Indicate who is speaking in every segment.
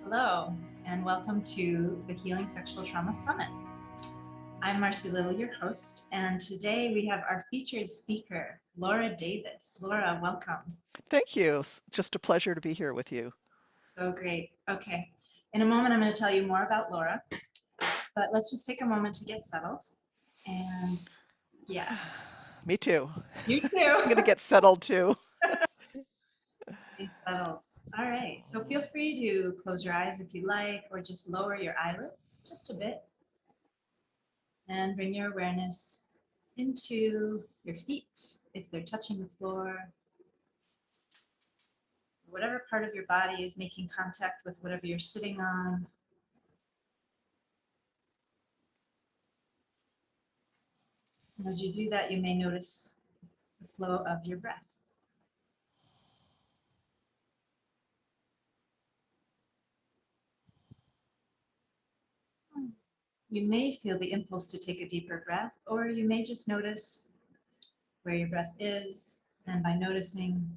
Speaker 1: Hello, and welcome to the Healing Sexual Trauma Summit. I'm Marcy Little, your host, and today we have our featured speaker, Laura Davis. Laura, welcome.
Speaker 2: Thank you. Just a pleasure to be here with you.
Speaker 1: So great. Okay, in a moment I'm going to tell you more about Laura, but let's just take a moment to get settled. And yeah,
Speaker 2: Me too.
Speaker 1: you
Speaker 2: I'm
Speaker 1: too.
Speaker 2: going to get settled too.
Speaker 1: Get settled. All right, so feel free to close your eyes if you like, or just lower your eyelids just a bit. And bring your awareness into your feet if they're touching the floor, whatever part of your body is making contact with whatever you're sitting on. And as you do that, you may notice the flow of your breath. You may feel the impulse to take a deeper breath, or you may just notice where your breath is, and by noticing,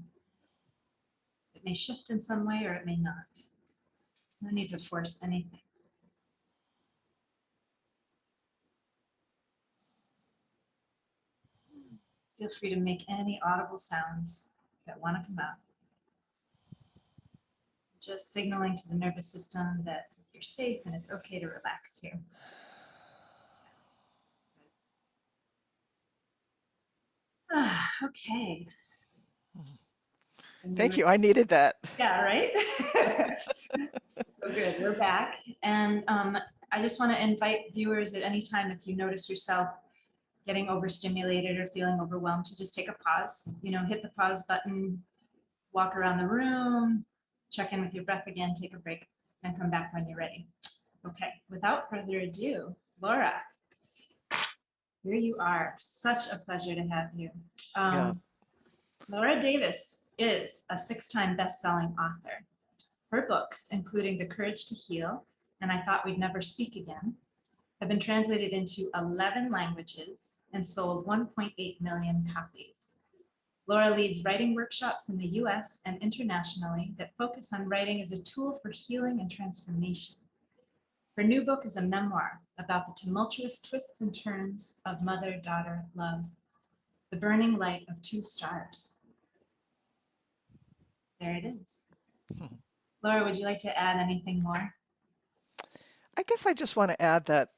Speaker 1: it may shift in some way or it may not. No need to force anything. Feel free to make any audible sounds that want to come out. Just signaling to the nervous system that you're safe and it's okay to relax here. Okay.
Speaker 2: Thank you. I needed that.
Speaker 1: Yeah, right? So good. We're back. And I just want to invite viewers at any time, if you notice yourself getting overstimulated or feeling overwhelmed, to just take a pause. Hit the pause button, walk around the room, check in with your breath again, take a break, and come back when you're ready. Okay, without further ado, Laura, here you are. Such a pleasure to have you.
Speaker 2: Yeah.
Speaker 1: Laura Davis is a 6-time best-selling author. Her books, including The Courage to Heal and I Thought We'd Never Speak Again, have been translated into 11 languages and sold 1.8 million copies. Laura leads writing workshops in the US and internationally that focus on writing as a tool for healing and transformation. Her new book is a memoir about the tumultuous twists and turns of mother-daughter love, the burning light of two stars. There it is. Laura, would you like to add anything more?
Speaker 2: I guess I just want to add that,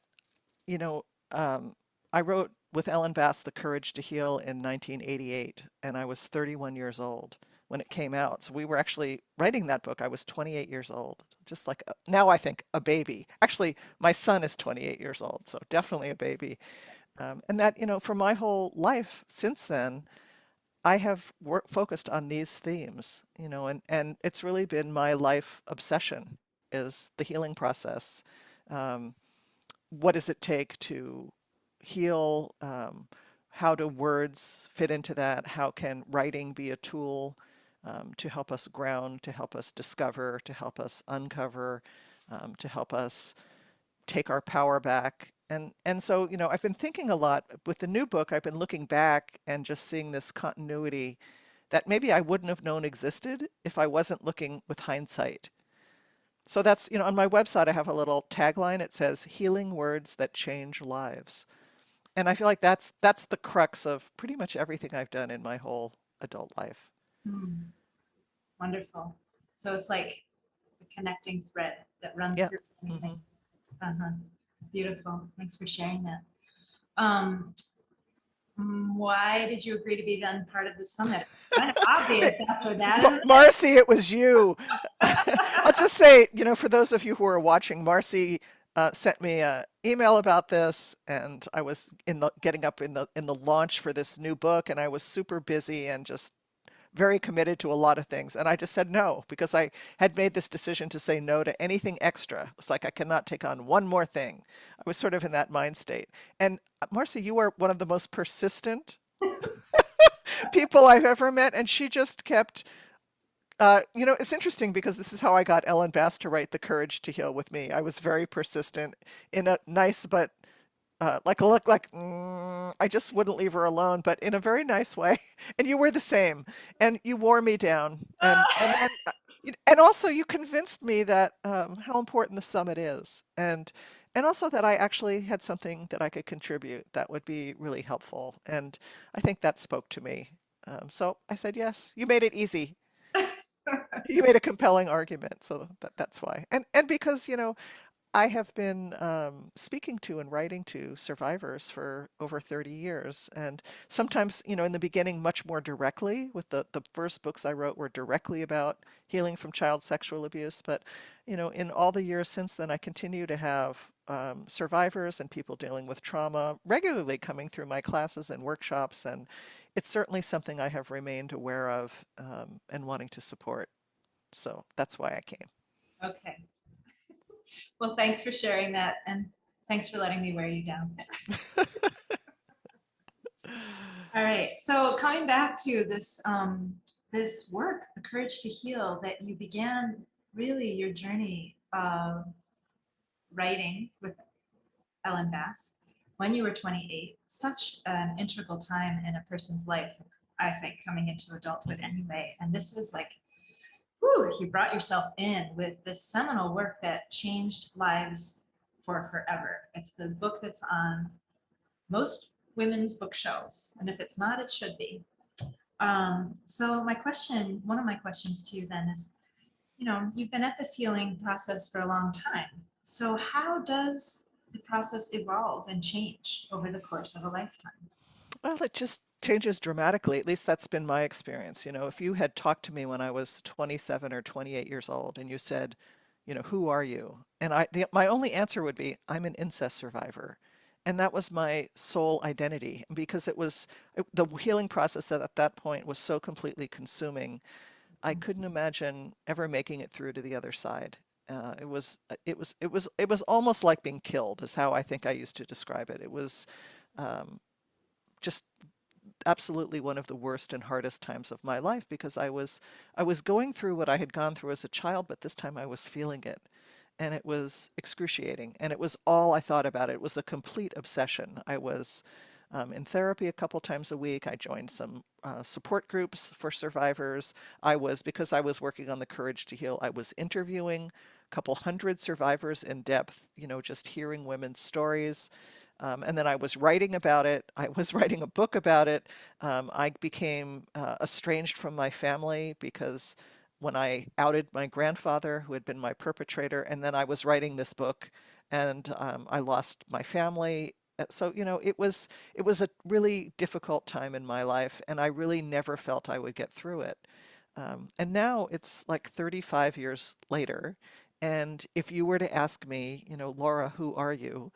Speaker 2: you know, um, I wrote with Ellen Bass The Courage to Heal in 1988, and I was 31 years old when it came out. So we were actually writing that book. I was 28 years old, just like now I think a baby. Actually, my son is 28 years old, so definitely a baby. And that, for my whole life since then, I have focused on these themes, and it's really been my life obsession is the healing process. Um, what does it take to heal? How do words fit into that? How can writing be a tool to help us ground, to help us discover, to help us uncover, to help us take our power back. And so, I've been thinking a lot with the new book. I've been looking back and just seeing this continuity that maybe I wouldn't have known existed if I wasn't looking with hindsight. So that's, on my website, I have a little tagline. It says, "Healing words that change lives." And I feel like that's the crux of pretty much everything I've done in my whole adult life.
Speaker 1: Hmm, wonderful. So it's like the connecting thread that runs
Speaker 2: Yeah.
Speaker 1: through
Speaker 2: hmm
Speaker 1: anything. Uh-huh. Beautiful. Thanks for sharing that. Um, why did you agree to be then part of the summit? Kind of obvious after that, isn't
Speaker 2: Marcy, it was you. I'll just say, for those of you who are watching, Marcy sent me an email about this, and I was getting up in the launch for this new book, and I was super busy and just very committed to a lot of things. And I just said no because I had made this decision to say no to anything extra. It's like I cannot take on one more thing. I was sort of in that mind state. And Marcy, you are one of the most persistent people I've ever met, and she just kept it's interesting because this is how I got Ellen Bass to write The Courage to Heal with me. I was very persistent in a nice but like a look like I just wouldn't leave her alone, but in a very nice way. And you were the same, and you wore me down. And
Speaker 1: it?
Speaker 2: then And also you convinced me that how important the summit is, and also that I actually had something that I could contribute that would be really helpful. And I think that spoke to me. So I said yes. You made it easy. You made a compelling argument, so that's why. And because, I have been speaking to and writing to survivors for over 30 years. And sometimes, in the beginning, much more directly. With the first books I wrote were directly about healing from child sexual abuse. But, in all the years since then, I continue to have survivors and people dealing with trauma regularly coming through my classes and workshops. And it's certainly something I have remained aware of and wanting to support. So that's why I came.
Speaker 1: Okay. Well, thanks for sharing that, and thanks for letting me wear you down. All right. So coming back to this work, the courage to heal, that you began really your journey of writing with Ellen Bass when you were 28. Such an integral time in a person's life, I think, coming into adulthood anyway. And this was like, whew, you brought yourself in with this seminal work that changed lives for forever. It's the book that's on most women's bookshelves, and if it's not, it should be. So my question, one of my questions to you then is, you've been at this healing process for a long time. So how does the process evolve and change over the course of a lifetime?
Speaker 2: Well, it just changes dramatically. At least that's been my experience. If you had talked to me when I was 27 or 28 years old and you said, who are you? And my only answer would be, I'm an incest survivor. And that was my sole identity because the healing process at that point was so completely consuming. I couldn't imagine ever making it through to the other side. It was almost like being killed, is how I think I used to describe it. It was um, just absolutely one of the worst and hardest times of my life because I was going through what I had gone through as a child, but this time I was feeling it. And it was excruciating. And it was all I thought about. It was a complete obsession. I was in therapy a couple times a week. I joined some support groups for survivors. Because I was working on the Courage to Heal, I was interviewing a couple hundred survivors in depth, just hearing women's stories. And then I was writing about it. I was writing a book about it. I became estranged from my family because when I outed my grandfather, who had been my perpetrator, and then I was writing this book, and I lost my family. So, it was a really difficult time in my life, and I really never felt I would get through it. And now it's like 35 years later, and if you were to ask me, Laura, who are you?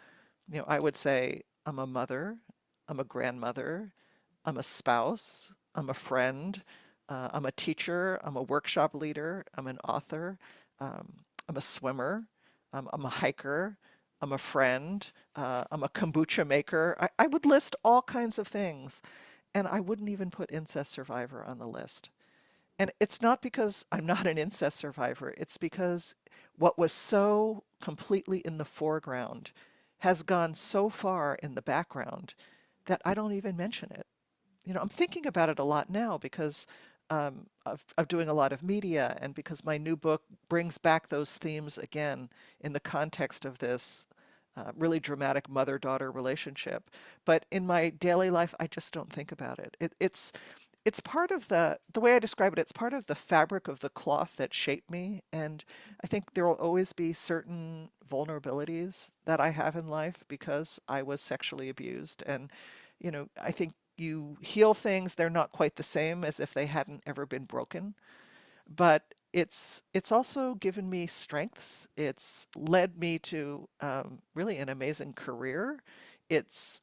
Speaker 2: I would say I'm a mother, I'm a grandmother, I'm a spouse, I'm a friend, I'm a teacher, I'm a workshop leader, I'm an author, I'm a swimmer, I'm a hiker, I'm a friend, I'm a kombucha maker. I would list all kinds of things, and I wouldn't even put incest survivor on the list. And it's not because I'm not an incest survivor, it's because what was so completely in the foreground has gone so far in the background that I don't even mention it. I'm thinking about it a lot now because of doing a lot of media and because my new book brings back those themes again in the context of this really dramatic mother-daughter relationship. But in my daily life, I just don't think about it. It's part of the way I describe it, it's part of the fabric of the cloth that shaped me. And I think there will always be certain vulnerabilities that I have in life because I was sexually abused. And, I think you heal things, they're not quite the same as if they hadn't ever been broken. But it's also given me strengths. It's led me to really an amazing career. It's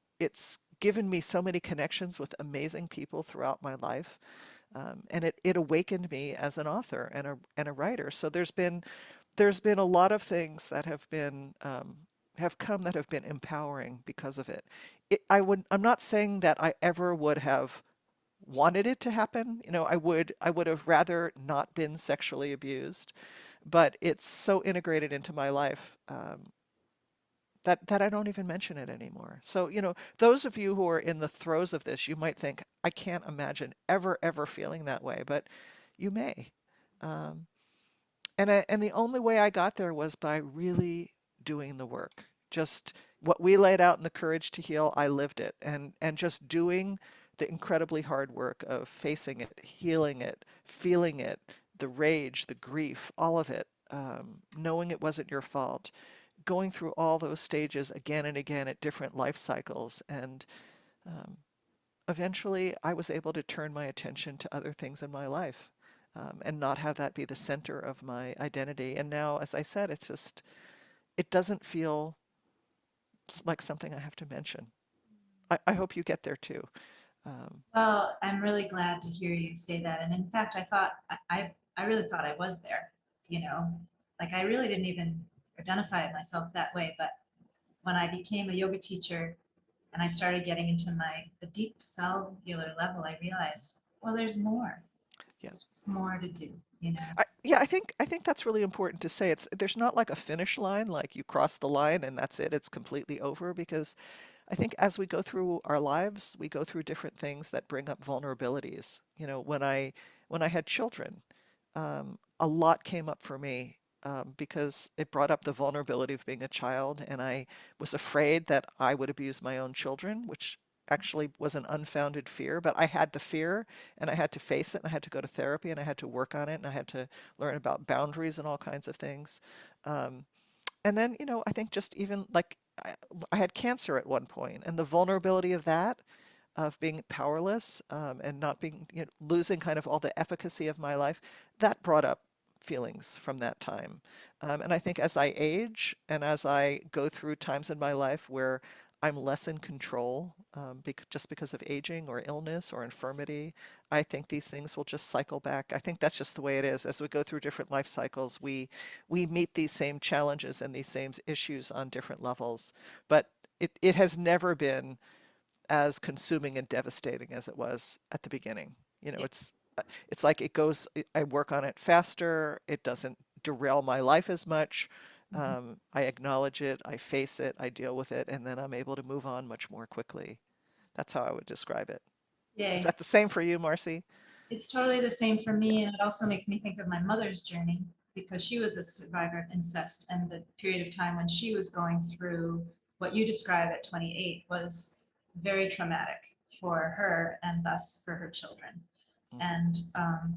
Speaker 2: given me so many connections with amazing people throughout my life. And it awakened me as an author and a writer. So there's been a lot of things that have come that have been empowering because of it. I'm not saying that I ever would have wanted it to happen. I would have rather not been sexually abused, but it's so integrated into my life that I don't even mention it anymore. So, those of you who are in the throes of this, you might think, I can't imagine ever, ever feeling that way, but you may. Um, and the only way I got there was by really doing the work. Just what we laid out in the Courage to Heal, I lived it, and just doing the incredibly hard work of facing it, healing it, feeling it, the rage, the grief, all of it, knowing it wasn't your fault, going through all those stages again and again at different life cycles, and um, eventually I was able to turn my attention to other things in my life, and not have that be the center of my identity. And now, as I said, it doesn't feel like something I have to mention. I hope you get there too. Um,
Speaker 1: Well, I'm really glad to hear you say that. And in fact, I really thought I was there, you know, like I really didn't even identify myself that way. But when I became a yoga teacher and I started getting into the deep cellular level, I realized, well, there's more.
Speaker 2: yeah.
Speaker 1: There's just more to do, you know.
Speaker 2: Yeah, I think that's really important to say. There's not like a finish line, like you cross the line and that's it, it's completely over, because I think as we go through our lives, we go through different things that bring up vulnerabilities. When I had children, a lot came up for me, because it brought up the vulnerability of being a child, and I was afraid that I would abuse my own children, which actually was an unfounded fear, but I had the fear and I had to face it and I had to go to therapy and I had to work on it and I had to learn about boundaries and all kinds of things. Um, and then, I think just even like I had cancer at one point, and the vulnerability of that, of being powerless, and not being, losing kind of all the efficacy of my life, that brought up feelings from that time. And I think as I age and as I go through times in my life where I'm less in control, just because of aging or illness or infirmity, I think these things will just cycle back. I think that's just the way it is. As we go through different life cycles, we meet these same challenges and these same issues on different levels. But it has never been as consuming and devastating as it was at the beginning.
Speaker 1: Yeah.
Speaker 2: It's like it goes, I work on it faster. It doesn't derail my life as much.
Speaker 1: Mhm.
Speaker 2: I acknowledge it, I face it, I deal with it, and then I'm able to move on much more quickly. That's how I would describe it. Is
Speaker 1: Yay.
Speaker 2: that the same for you, Marcy?
Speaker 1: It's totally the same for me. And it also makes me think of my mother's journey because she was a survivor of incest. And the period of time when she was going through what you describe at 28 was very traumatic for her and thus for her children.
Speaker 2: Hmm.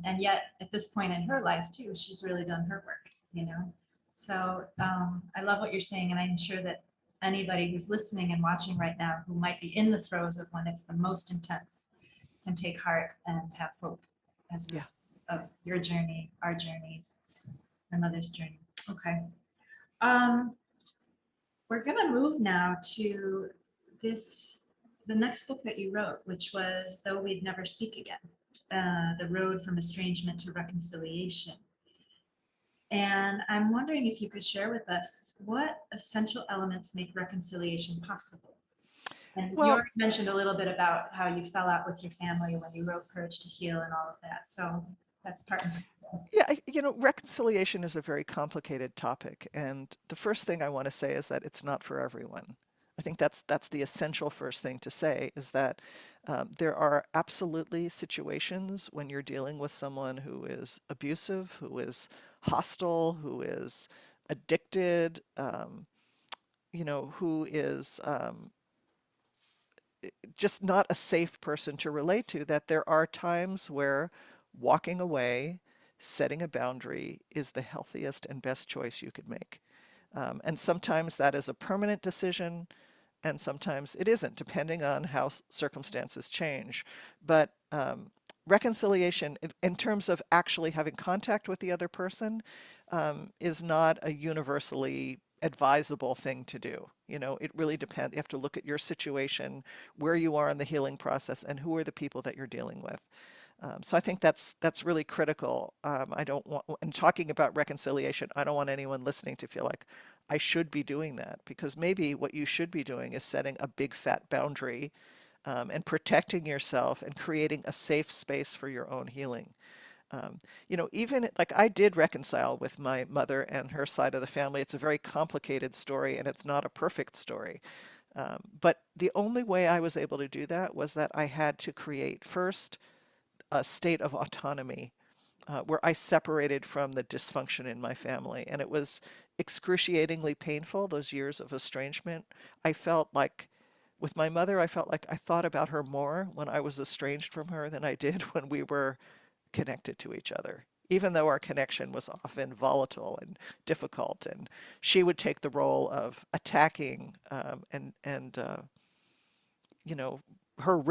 Speaker 1: And yet at this point in her life too, she's really done her work, you know. So I love what you're saying, and I'm sure that anybody who's listening and watching right now who might be in the throes of when it's the most intense can take heart and have hope as a
Speaker 2: Yeah.
Speaker 1: result of your journey, our journeys, my mother's journey. Okay. Um, we're gonna move now to this, the next book that you wrote, which was Though We'd Never Speak Again, The Road from Estrangement to Reconciliation. And I'm wondering if you could share with us what essential elements make reconciliation possible. And you
Speaker 2: Well,
Speaker 1: already mentioned a little bit about how you fell out with your family when you wrote Courage to Heal and all of that. So that's part and parcel.
Speaker 2: yeah, reconciliation is a very complicated topic, and the first thing I want to say is that it's not for everyone. I think that's the essential first thing to say, is that there are absolutely situations when you're dealing with someone who is abusive, who is hostile, who is addicted, who is just not a safe person to relate to, that there are times where walking away, setting a boundary is the healthiest and best choice you could make. And sometimes that is a permanent decision, and sometimes it isn't, depending on how circumstances change. But reconciliation, in terms of actually having contact with the other person, is not a universally advisable thing to do. It really depends. You have to look at your situation, where you are in the healing process, and who are the people that you're dealing with. So I think that's really critical. I don't want, in talking about reconciliation, I don't want anyone listening to feel like I should be doing that, because maybe what you should be doing is setting a big fat boundary, and protecting yourself and creating a safe space for your own healing. Even like I did reconcile with my mother and her side of the family. It's a very complicated story and it's not a perfect story. But the only way I was able to do that was that I had to create first a state of autonomy. where I separated from the dysfunction in my family. And it was excruciatingly painful, those years of estrangement. I felt like, with my mother, I felt like I thought about her more when I was estranged from her than I did when we were connected to each other. Even though our connection was often volatile and difficult, and she would take the role of attacking and you know,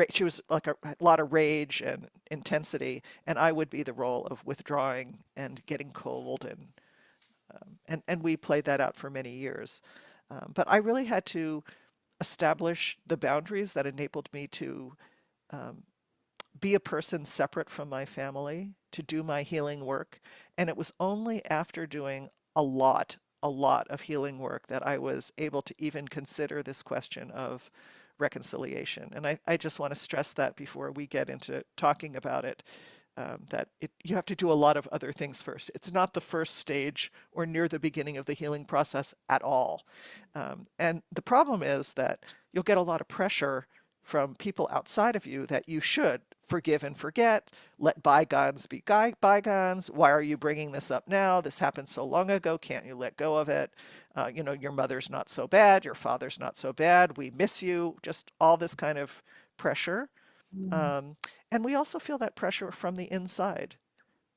Speaker 2: she was like a lot of rage and intensity, and I would be the role of withdrawing and getting cold, and we played that out for many years. But I really had to establish the boundaries that enabled me to um, be a person separate from my family, to do my healing work. And it was only after doing a lot of healing work that I was able to even consider this question of reconciliation. And I just want to stress that before we get into talking about it, you have to do a lot of other things first. It's not the first stage or near the beginning of the healing process at all. And the problem is that you'll get a lot of pressure from people outside of you that you should forgive and forget, let bygones be bygones. Why are you bringing this up now? This happened so long ago. Can't you let go of it? Your mother's not so bad. Your father's not so bad. We miss you. Just all this kind of pressure.
Speaker 1: Mm.
Speaker 2: Um, and we also feel that pressure from the inside.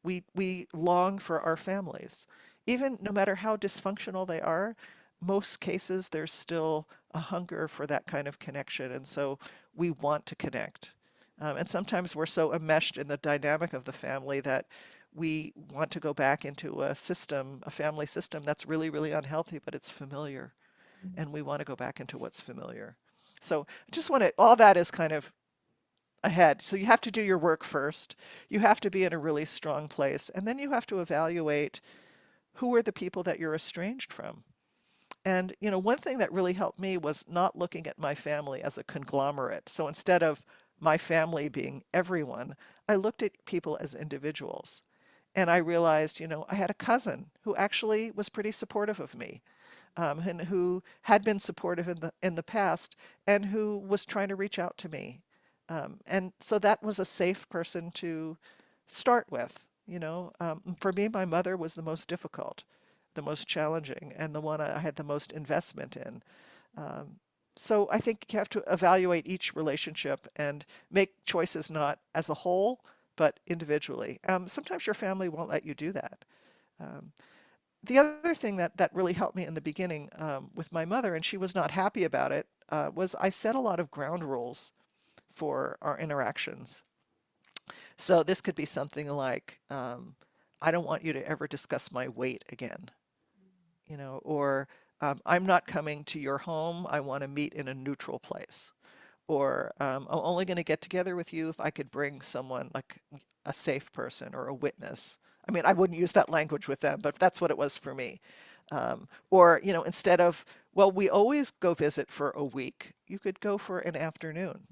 Speaker 2: We long for our families. Even no matter how dysfunctional they are, most cases there's still a hunger for that kind of connection. And so we want to connect. And sometimes we're so enmeshed in the dynamic of the family that we want to go back into a system, a family system that's really, really unhealthy, but it's familiar. And we want to go back into what's familiar. So I just want to, all that is kind of ahead. So you have to do your work first. You have to be in a really strong place. And then you have to evaluate who are the people that you're estranged from. And, one thing that really helped me was not looking at my family as a conglomerate. So instead of my family being everyone, I looked at people as individuals. And I realized, I had a cousin who actually was pretty supportive of me, and who had been supportive in the past, and who was trying to reach out to me. And so that was a safe person to start with. For me, my mother was the most difficult, the most challenging, and the one I had the most investment in. Um, so I think you have to evaluate each relationship and make choices not as a whole, but individually. Sometimes your family won't let you do that. Um, the other thing that really helped me in the beginning, with my mother, and she was not happy about it, was I set a lot of ground rules for our interactions. So this could be something like, I don't want you to ever discuss my weight again, or I'm not coming to your home. I want to meet in a neutral place. Or I'm only going to get together with you if I could bring someone like a safe person or a witness. I mean, I wouldn't use that language with them, but that's what it was for me. Or, instead of, well, we always go visit for a week, you could go for an afternoon.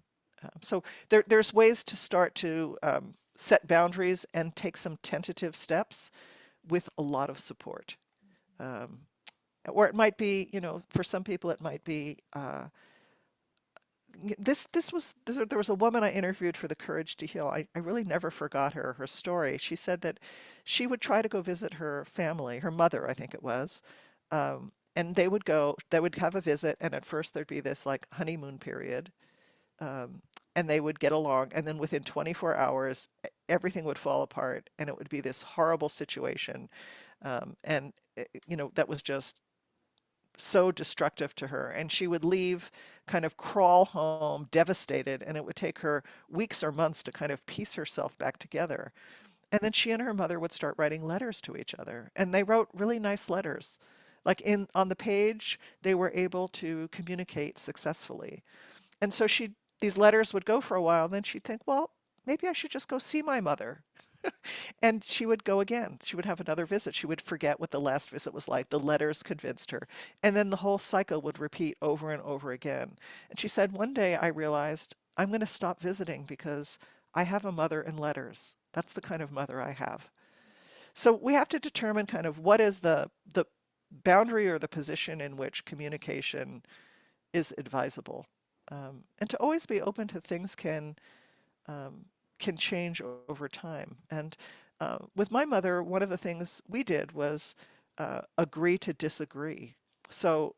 Speaker 2: So there's ways to start to set boundaries and take some tentative steps with a lot of support. Um, or it might be, for some people, it might be there was a woman I interviewed for the Courage to Heal. I really never forgot her story. She said that she would try to go visit her family, her mother, I think it was. And they would have a visit, and at first there'd be this like honeymoon period. Um, and they would get along, and then within 24 hours, everything would fall apart, and it would be this horrible situation. And, that was just so destructive to her. And she would leave, kind of crawl home devastated, and it would take her weeks or months to kind of piece herself back together. And then she and her mother would start writing letters to each other. And they wrote really nice letters. Like on the page, they were able to communicate successfully. And so these letters would go for a while, and then she'd think, well, maybe I should just go see my mother. And she would go again. She would have another visit. She would forget what the last visit was like. The letters convinced her. And then the whole cycle would repeat over and over again. And she said, one day I realized I'm going to stop visiting because I have a mother in letters. That's the kind of mother I have. So we have to determine kind of what is the boundary or the position in which communication is advisable. And to always be open to things um, can change over time. And With my mother, one of the things we did was agree to disagree. So,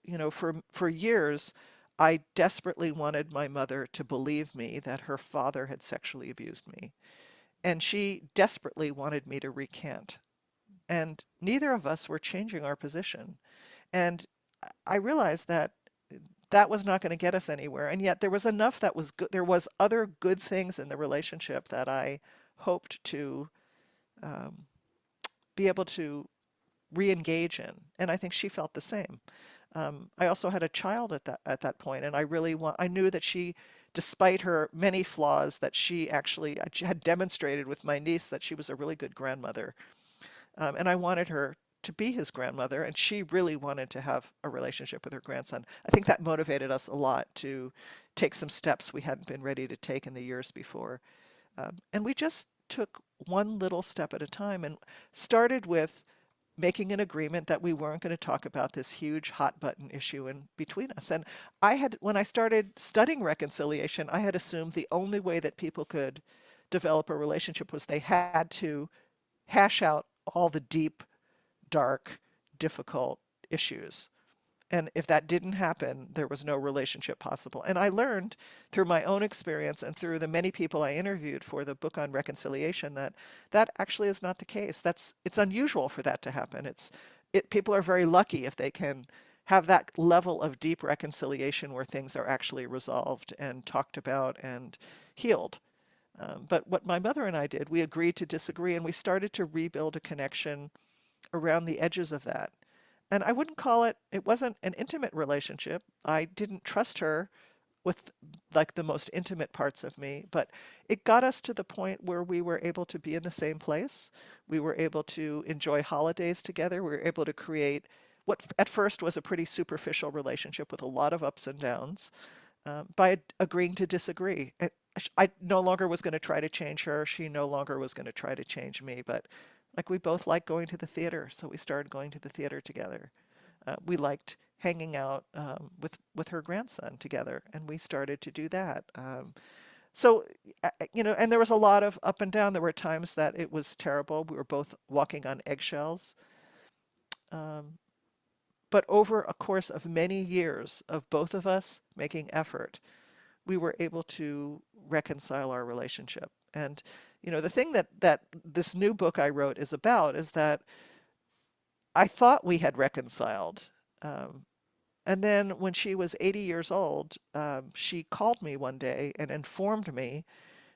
Speaker 2: for years, I desperately wanted my mother to believe me that her father had sexually abused me. And she desperately wanted me to recant. And neither of us were changing our position. And I realized that that was not going to get us anywhere. And yet there was enough that was good. There was other good things in the relationship that I hoped to um, be able to re-engage in. And I think she felt the same. I also had a child at that point, and I knew that she, despite her many flaws, that she actually had demonstrated with my niece that she was a really good grandmother. And I wanted her to be his grandmother, and she really wanted to have a relationship with her grandson. I think that motivated us a lot to take some steps we hadn't been ready to take in the years before. And we just took one little step at a time and started with making an agreement that we weren't going to talk about this huge hot button issue in between us. And when I started studying reconciliation, I had assumed the only way that people could develop a relationship was they had to hash out all the deep, dark, difficult issues. And if that didn't happen, there was no relationship possible. And I learned through my own experience and through the many people I interviewed for the book on reconciliation that that actually is not the case. It's unusual for that to happen. People are very lucky if they can have that level of deep reconciliation where things are actually resolved and talked about and healed. But what my mother and I did, we agreed to disagree and we started to rebuild a connection around the edges of that. And I wouldn't call it wasn't an intimate relationship. I didn't trust her with like the most intimate parts of me, but it got us to the point where we were able to be in the same place. We were able to enjoy holidays together. We were able to create what at first was a pretty superficial relationship with a lot of ups and downs by agreeing to disagree. I no longer was going to try to change her. She no longer was going to try to change me. But like we both liked going to the theater, so we started going to the theater together. We liked hanging out with her grandson together, and we started to do that. And there was a lot of up and down. There were times that it was terrible. We were both walking on eggshells. Um, but over a course of many years of both of us making effort, we were able to reconcile our relationship. And the thing that this new book I wrote is about is that I thought we had reconciled. And then when she was 80 years old, she called me one day and informed me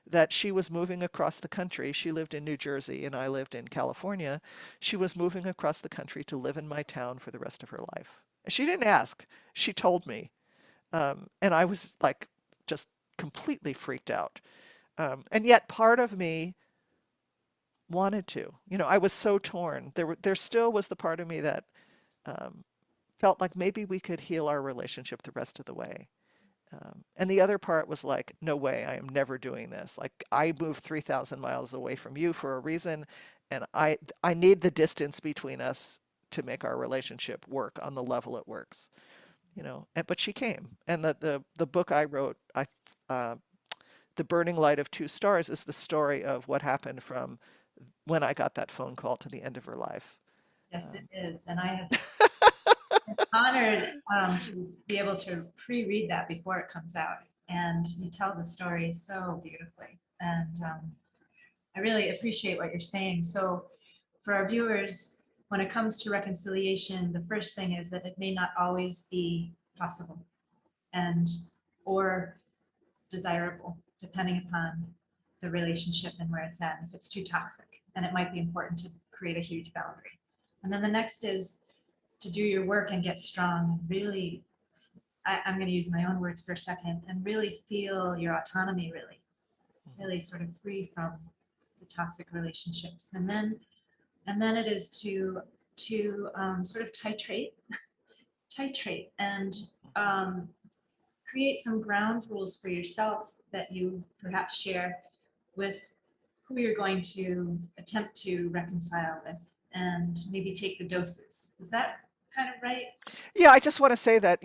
Speaker 2: that she was moving across the country. She lived in New Jersey and I lived in California. She was moving across the country to live in my town for the rest of her life. She didn't ask. She told me. And I was like just completely freaked out. And yet part of me wanted to. I was so torn. There still was the part of me that um, felt like maybe we could heal our relationship the rest of the way. And the other part was like, no way, I am never doing this. Like I moved 3,000 miles away from you for a reason, and I need the distance between us to make our relationship work on the level it works. But she came, and the book I wrote, uh, The Burning Light of Two Stars, is the story of what happened from when I got that phone call to the end of her life.
Speaker 1: Yes, it
Speaker 2: Um,
Speaker 1: is. And I have honored to be able to pre-read that before it comes out. And you tell the story so beautifully. And I really appreciate what you're saying. So for our viewers, when it comes to reconciliation, the first thing is that it may not always be possible and or desirable, depending upon the relationship and where it's at, if it's too toxic. And it might be important to create a huge boundary. And then the next is to do your work and get strong and really, I'm going to use my own words for a second, and really feel your autonomy, really sort of free from the toxic relationships. And then it is to sort of titrate and um, create some ground rules for yourself that you perhaps share with who you're going to attempt to reconcile with, and maybe take the doses. Is that kind of right?
Speaker 2: Yeah, I just want to say that,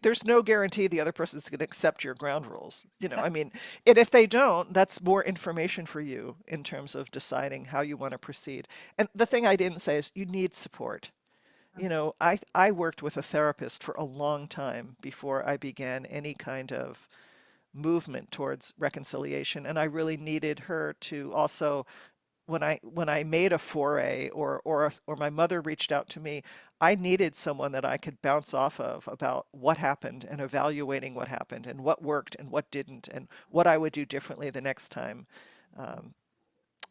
Speaker 2: there's no guarantee the other person's going to accept your ground rules. I mean, and if they don't, that's more information for you in terms of deciding how you want to proceed. And the thing I didn't say is you need support. I worked with a therapist for a long time before I began any kind of movement towards reconciliation, and I really needed her to also, when I made a foray, or my mother reached out to me, I needed someone that I could bounce off of about what happened and evaluating what happened and what worked and what didn't and what I would do differently the next time. Um,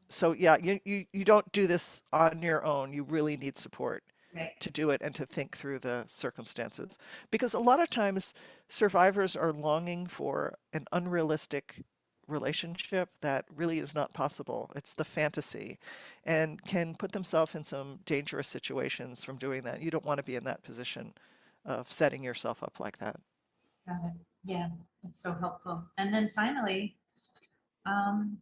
Speaker 2: so yeah, you don't do this on your own. You really need support
Speaker 1: Right.
Speaker 2: to do it and to think through the circumstances. Because a lot of times survivors are longing for an unrealistic relationship that really is not possible. It's the fantasy and can put themselves in some dangerous situations from doing that. You don't want to be in that position of setting yourself up like that.
Speaker 1: Got it. Yeah, that's so helpful. And then finally, um,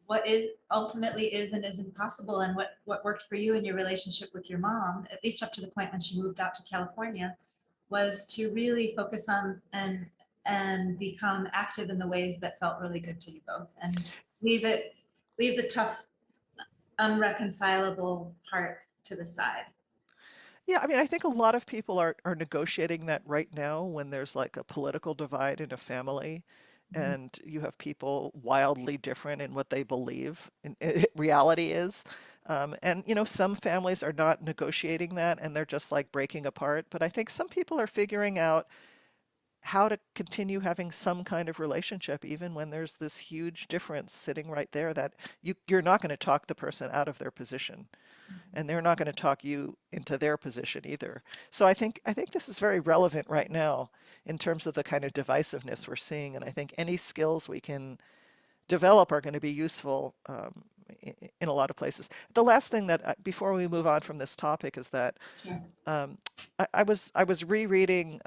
Speaker 1: what is ultimately is and isn't possible, and what worked for you in your relationship with your mom, at least up to the point when she moved out to California, was to really focus on and become active in the ways that felt really good to you both, and leave it leave the tough, unreconcilable part to the side.
Speaker 2: Yeah, I mean, I think a lot of people are negotiating that right now when there's like a political divide in a family
Speaker 1: Mhm.
Speaker 2: and you have people wildly different in what they believe reality is. And, some families are not negotiating that and they're just like breaking apart. But I think some people are figuring out how to continue having some kind of relationship, even when there's this huge difference sitting right there that you're not going to talk the person out of their position and they're not going to talk you into their position either. So I think this is very relevant right now in terms of the kind of divisiveness we're seeing, and I think any skills we can develop are going to be useful in a lot of places. The last thing that before we move on from this topic is that
Speaker 1: Sure.
Speaker 2: um, I was rereading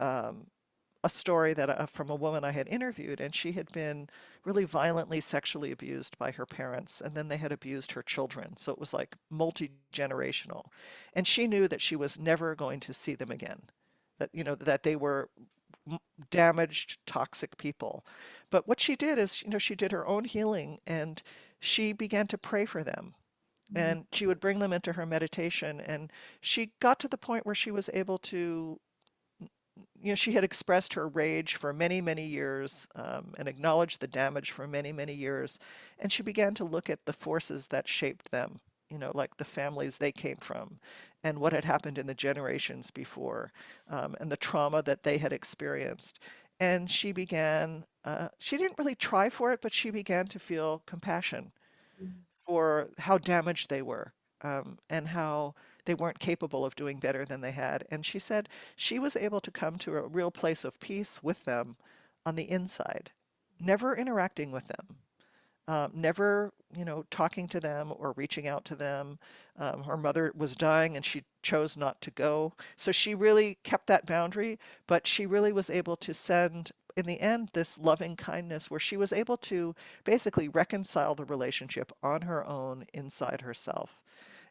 Speaker 2: a story that from a woman I had interviewed, and she had been really violently sexually abused by her parents, and then they had abused her children. So it was like multi-generational. And she knew that she was never going to see them again, that they were damaged, toxic people. But what she did is, she did her own healing and she began to pray for them.
Speaker 1: Mhm.
Speaker 2: And she would bring them into her meditation. And she got to the point where she was able to, she had expressed her rage for many, many years and acknowledged the damage for many, many years. And she began to look at the forces that shaped them, like the families they came from and what had happened in the generations before and the trauma that they had experienced. And she didn't really try for it, but she began to feel compassion for how damaged they were and how they weren't capable of doing better than they had. And she said she was able to come to a real place of peace with them on the inside, never interacting with them. Never, talking to them or reaching out to them. Her mother was dying and she chose not to go. So she really kept that boundary, but she really was able to send, in the end, this loving kindness where she was able to basically reconcile the relationship on her own inside herself.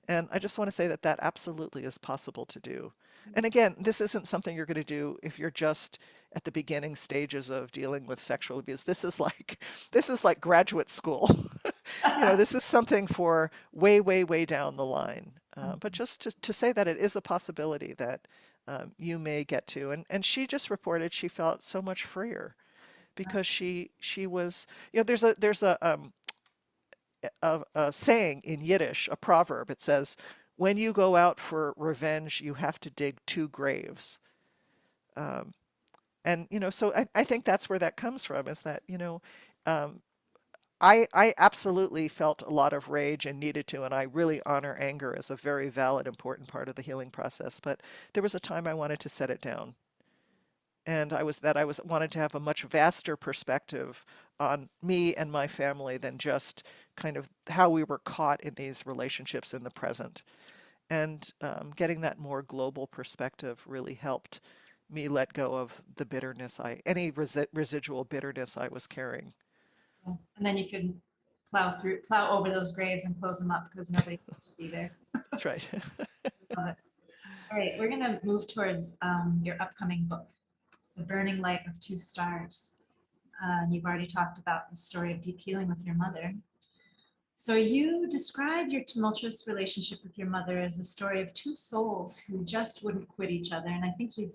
Speaker 2: And I just want to say that that absolutely is possible to do. And again, this isn't something you're going to do if you're just at the beginning stages of dealing with sexual abuse. This is like graduate school. This is something for way, way, way down the line. But just to say that it is a possibility that you may get to. And she just reported she felt so much freer because she was, there's a saying in Yiddish, a proverb. It says, "When you go out for revenge, you have to dig two graves." Um, and so I think that's where that comes from. Is that um, I absolutely felt a lot of rage and needed to, and I really honor anger as a very valid, important part of the healing process. But there was a time I wanted to set it down, and I was wanted to have a much vaster perspective on me and my family than just kind of how we were caught in these relationships in the present. And getting that more global perspective really helped me let go of the bitterness any residual bitterness I was carrying.
Speaker 1: And then you can plow over those graves and close them up because nobody wants to be there.
Speaker 2: That's right.
Speaker 1: Love it. All right, we're gonna move towards your upcoming book, The Burning Light of Two Stars. And you've already talked about the story of deep healing with your mother. So you describe your tumultuous relationship with your mother as the story of two souls who just wouldn't quit each other. And I think you've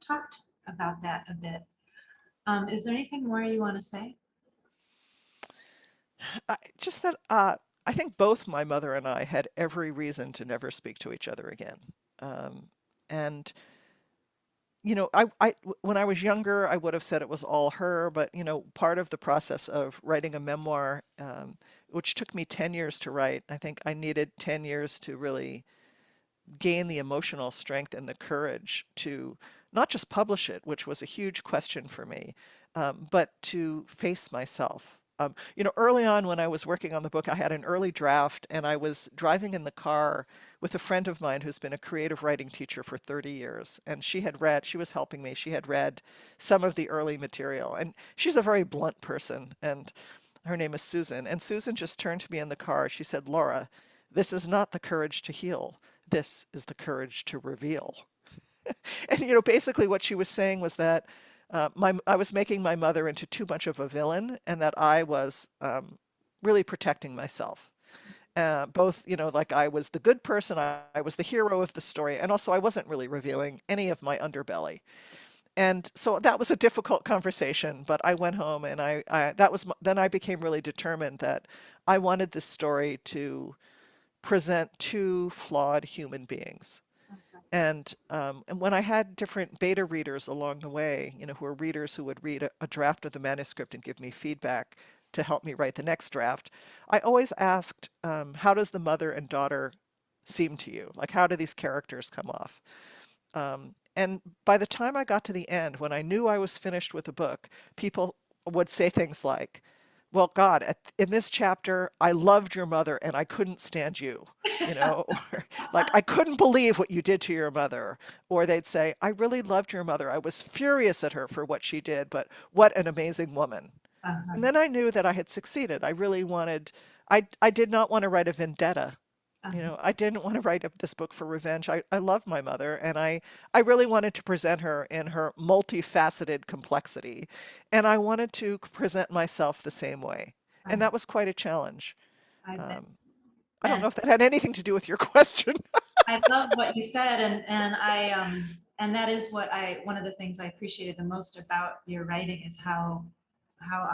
Speaker 1: talked about that a bit. Is there anything more you want to say?
Speaker 2: Just that I think both my mother and I had every reason to never speak to each other again. And when I was younger, I would have said it was all her, but part of the process of writing a memoir, which took me 10 years to write, I think I needed 10 years to really gain the emotional strength and the courage to not just publish it, which was a huge question for me, but to face myself. Early on when I was working on the book, I had an early draft and I was driving in the car with a friend of mine who's been a creative writing teacher for 30 years. And she was helping me, she had read some of the early material. And she's a very blunt person, and her name is Susan. And Susan just turned to me in the car. She said, "Laura, this is not the courage to heal. This is the courage to reveal." And basically what she was saying was that I was making my mother into too much of a villain, and that I was really protecting myself. Both, like I was the good person, I was the hero of the story, and also I wasn't really revealing any of my underbelly. And so that was a difficult conversation, but I went home and then I became really determined that I wanted this story to present two flawed human beings. And when I had different beta readers along the way, who were readers who would read a draft of the manuscript and give me feedback to help me write the next draft, I always asked, how does the mother and daughter seem to you? Like, how do these characters come off? And by the time I got to the end, when I knew I was finished with the book, people would say things like, "Well, God, in this chapter, I loved your mother and I couldn't stand you," or like, "I couldn't believe what you did to your mother." Or they'd say, "I really loved your mother. I was furious at her for what she did, but what an amazing woman."
Speaker 1: Uh-huh,
Speaker 2: And then I knew that I had succeeded. I did not want to write a vendetta.
Speaker 1: uh-huh,
Speaker 2: I didn't want to write this book for revenge. I love my mother, and I really wanted to present her in her multifaceted complexity. And I wanted to present myself the same way. And
Speaker 1: uh-huh.
Speaker 2: that was quite a challenge.
Speaker 1: I bet.
Speaker 2: Um, I don't
Speaker 1: And
Speaker 2: know if that had anything to do with your question.
Speaker 1: I love what you said, and that is one of the things I appreciated the most about your writing is how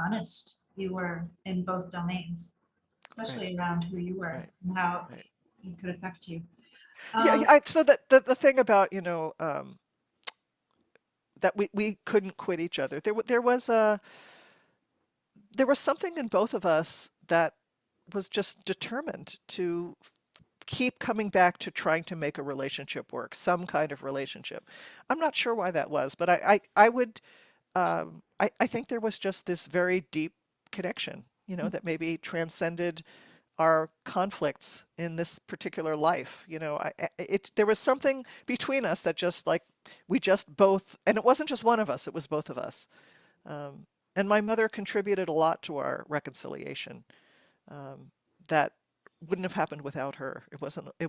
Speaker 1: honest you were in both domains,
Speaker 2: Right,
Speaker 1: especially around who you were
Speaker 2: right,
Speaker 1: and how
Speaker 2: right.
Speaker 1: it could affect you.
Speaker 2: Yeah, yeah,
Speaker 1: Um,
Speaker 2: so the thing about, that we couldn't quit each other. There was something in both of us that was just determined to keep coming back to trying to make a relationship work, some kind of relationship. I'm not sure why that was, but I think there was just this very deep connection, that maybe transcended our conflicts in this particular life. There was something between us that just like we just both, and it wasn't just one of us, it was both of us. And my mother contributed a lot to our reconciliation. That wouldn't have happened without her. It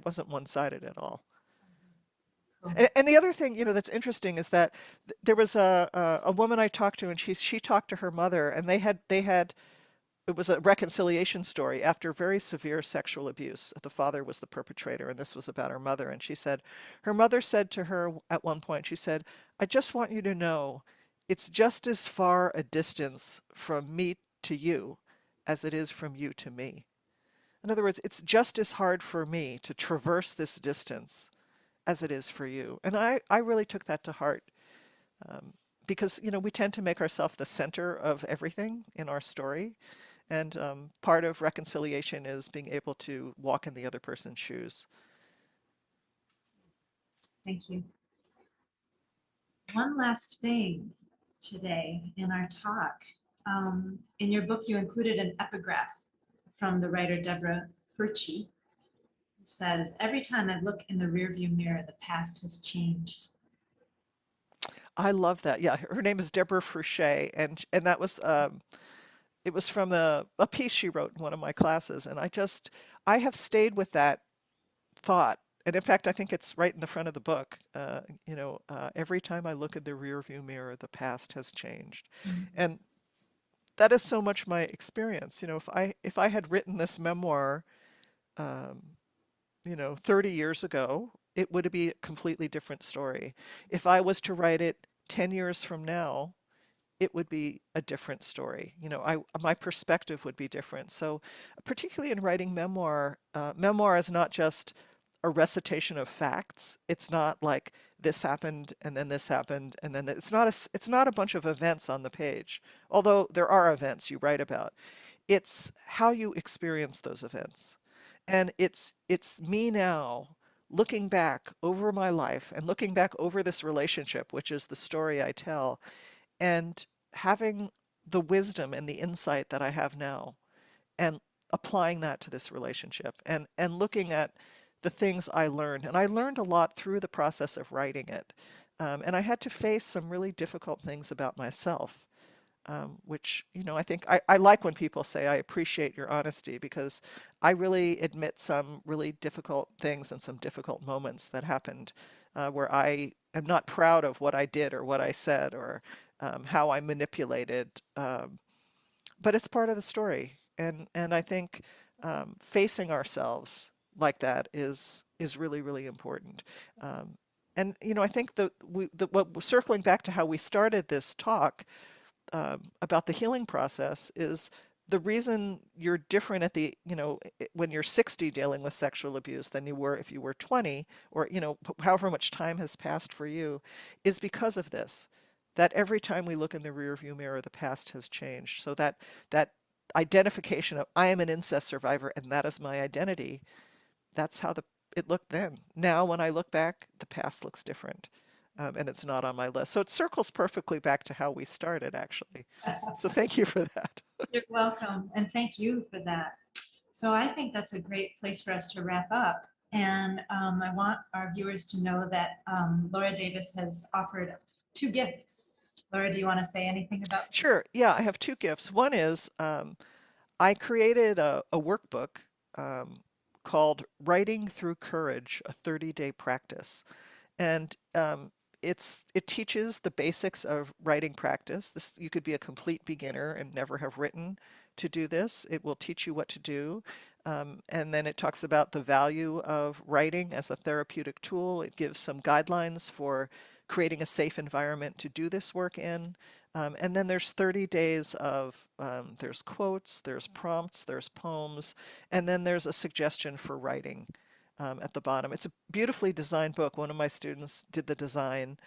Speaker 2: wasn't one-sided at all.
Speaker 1: cool.
Speaker 2: And the other thing, that's interesting is that there was a woman I talked to, and she talked to her mother, and they had it was a reconciliation story after very severe sexual abuse. The father was the perpetrator, and this was about her mother. And she said, her mother said to her at one point, she said, "I just want you to know it's just as far a distance from me to you as it is from you to me. In other words, it's just as hard for me to traverse this distance as it is for you." And I really took that to heart, because, we tend to make ourselves the center of everything in our story. And part of reconciliation is being able to walk in the other person's shoes.
Speaker 1: Thank you. One last thing today in our talk. In your book, you included an epigraph from the writer Deborah Furchy, who says, "Every time I look in the rearview mirror, the past has changed."
Speaker 2: I love that. Yeah, her name is Deborah Fruchet, and that was it was from a piece she wrote in one of my classes, and I have stayed with that thought And in fact, I think it's right in the front of the book. Every time I look in the rearview mirror, the past has changed.
Speaker 1: Mhm.
Speaker 2: And that is so much my experience. If I had written this memoir, um, 30 years ago, it would be a completely different story. If I was to write it 10 years from now, it would be a different story. My perspective would be different. So, particularly in writing memoir, memoir is not just a recitation of facts. It's not like this happened and then this happened and then it's not a bunch of events on the page. Although there are events you write about. It's how you experience those events. And it's me now looking back over my life and looking back over this relationship, which is the story I tell, and having the wisdom and the insight that I have now and applying that to this relationship and looking at the things I learned. And I learned a lot through the process of writing it. And I had to face some really difficult things about myself, which, I think I like when people say, I appreciate your honesty, because I really admit some really difficult things and some difficult moments that happened where I am not proud of what I did or what I said or how I manipulated. But it's part of the story. And I think facing ourselves like that is really, really important. Um, I think circling back to how we started this talk, about the healing process is the reason you're different at when you're 60 dealing with sexual abuse than you were if you were 20, or, however much time has passed for you, is because of this. That every time we look in the rearview mirror, the past has changed. So that identification of I am an incest survivor and that is my identity, that's how it looked then. Now, when I look back, the past looks different, and it's not on my list. So it circles perfectly back to how we started, actually. So thank you for that.
Speaker 1: You're welcome, and thank you for that. So I think that's a great place for us to wrap up. And I want our viewers to know that Laura Davis has offered two gifts. Laura, do you want to say anything about?
Speaker 2: Sure. Yeah, I have two gifts. One is I created a workbook um, called Writing Through Courage, a 30-day practice. And it teaches the basics of writing practice. You could be a complete beginner and never have written to do this. It will teach you what to do. And then it talks about the value of writing as a therapeutic tool. It gives some guidelines for creating a safe environment to do this work in. And then there's 30 days of, there's quotes, there's prompts, there's poems, and then there's a suggestion for writing at the bottom. It's a beautifully designed book. One of my students did the design.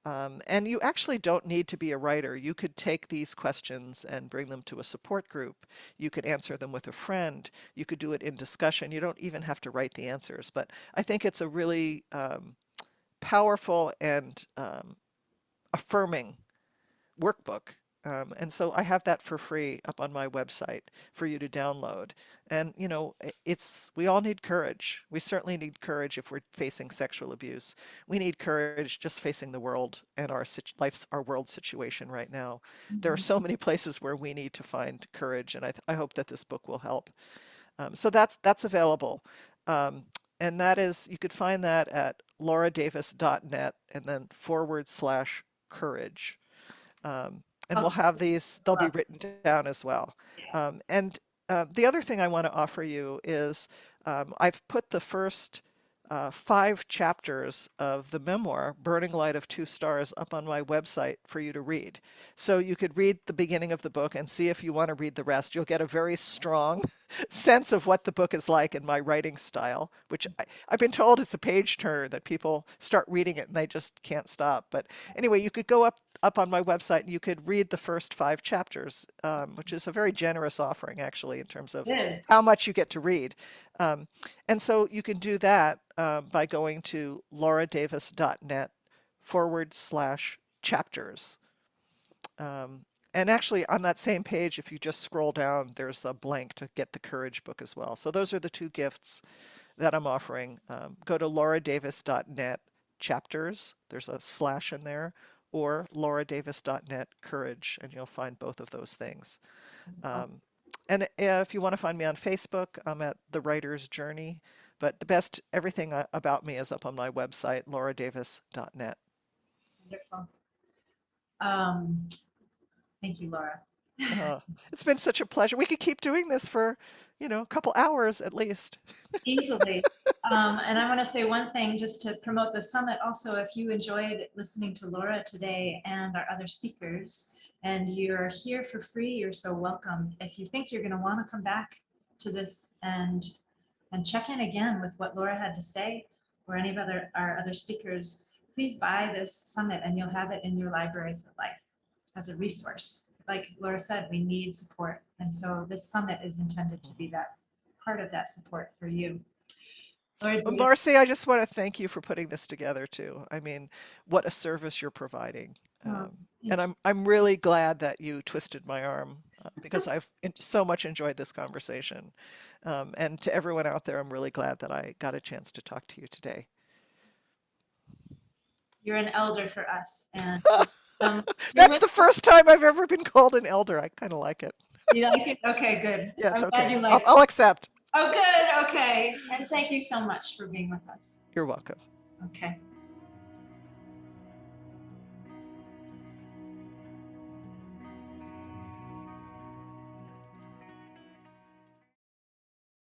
Speaker 2: And you actually don't need to be a writer. You could take these questions and bring them to a support group. You could answer them with a friend. You could do it in discussion. You don't even have to write the answers. But I think it's a really powerful and affirming workbook. And so I have that for free up on my website for you to download. And we all need courage. We certainly need courage if we're facing sexual abuse. We need courage just facing the world and our world situation right now. There are
Speaker 1: Mhm.
Speaker 2: so many places where we need to find courage, and I hope that this book will help. So that's available. Um, and that is, you could find that at lauradavis.net and then /courage. And we'll
Speaker 1: I'll
Speaker 2: have these, they'll
Speaker 1: pull
Speaker 2: be
Speaker 1: up.
Speaker 2: written down as well. And the other thing I want to offer you is I've put the first 5 chapters of the memoir, Burning Light of Two Stars, up on my website for you to read. So you could read the beginning of the book and see if you want to read the rest. You'll get a very strong sense of what the book is like in my writing style, which I've been told it's a page turner that people start reading it and they just can't stop. But anyway, you could go up on my website and you could read the first 5 chapters, which is a very generous offering actually in terms of
Speaker 1: It
Speaker 2: how much you get to read. Um, and so you can do that by going to lauradavis.net /chapters. Um, and actually, on that same page, if you just scroll down, there's a blank to get the Courage book as well. So those are the two gifts that I'm offering. Go to lauradavis.net chapters. There's a slash in there, or lauradavis.net courage, and you'll find both of those things.
Speaker 1: is.
Speaker 2: Um, and if you want to find me on Facebook, I'm at The Writer's Journey. But the best, everything about me is up on my website, lauradavis.net.
Speaker 1: Wonderful. Um, Thank you, Laura.
Speaker 2: Uh, it's been such a pleasure. We could keep doing this for, a couple hours at least.
Speaker 1: Easily. And I want to say one thing just to promote the summit. Also, if you enjoyed listening to Laura today and our other speakers, and you're here for free, you're so welcome. If you think you're going to want to come back to this and check in again with what Laura had to say or any of our other speakers, please buy this summit and you'll have it in your library for life as a resource. Like Laura said, we need support. And so this summit is intended to be that part of that support for you. Laura Davis,
Speaker 2: Marcy, I just want to thank you for putting this together too. I mean, what a service you're providing.
Speaker 1: oh,
Speaker 2: And
Speaker 1: thank
Speaker 2: I'm really glad that you twisted my arm because I've so much enjoyed this conversation. And to everyone out there, I'm really glad that I got a chance to talk to you today.
Speaker 1: you're an elder for us. And you're
Speaker 2: That's
Speaker 1: with
Speaker 2: the first time I've ever been called an elder. I kind of like it.
Speaker 1: you like it? Okay, good.
Speaker 2: Yeah, it's
Speaker 1: I'm glad
Speaker 2: okay.
Speaker 1: you
Speaker 2: I'll,
Speaker 1: like it.
Speaker 2: I'll accept.
Speaker 1: Oh, good. Okay. And thank you so much for being with us.
Speaker 2: You're welcome.
Speaker 1: Okay.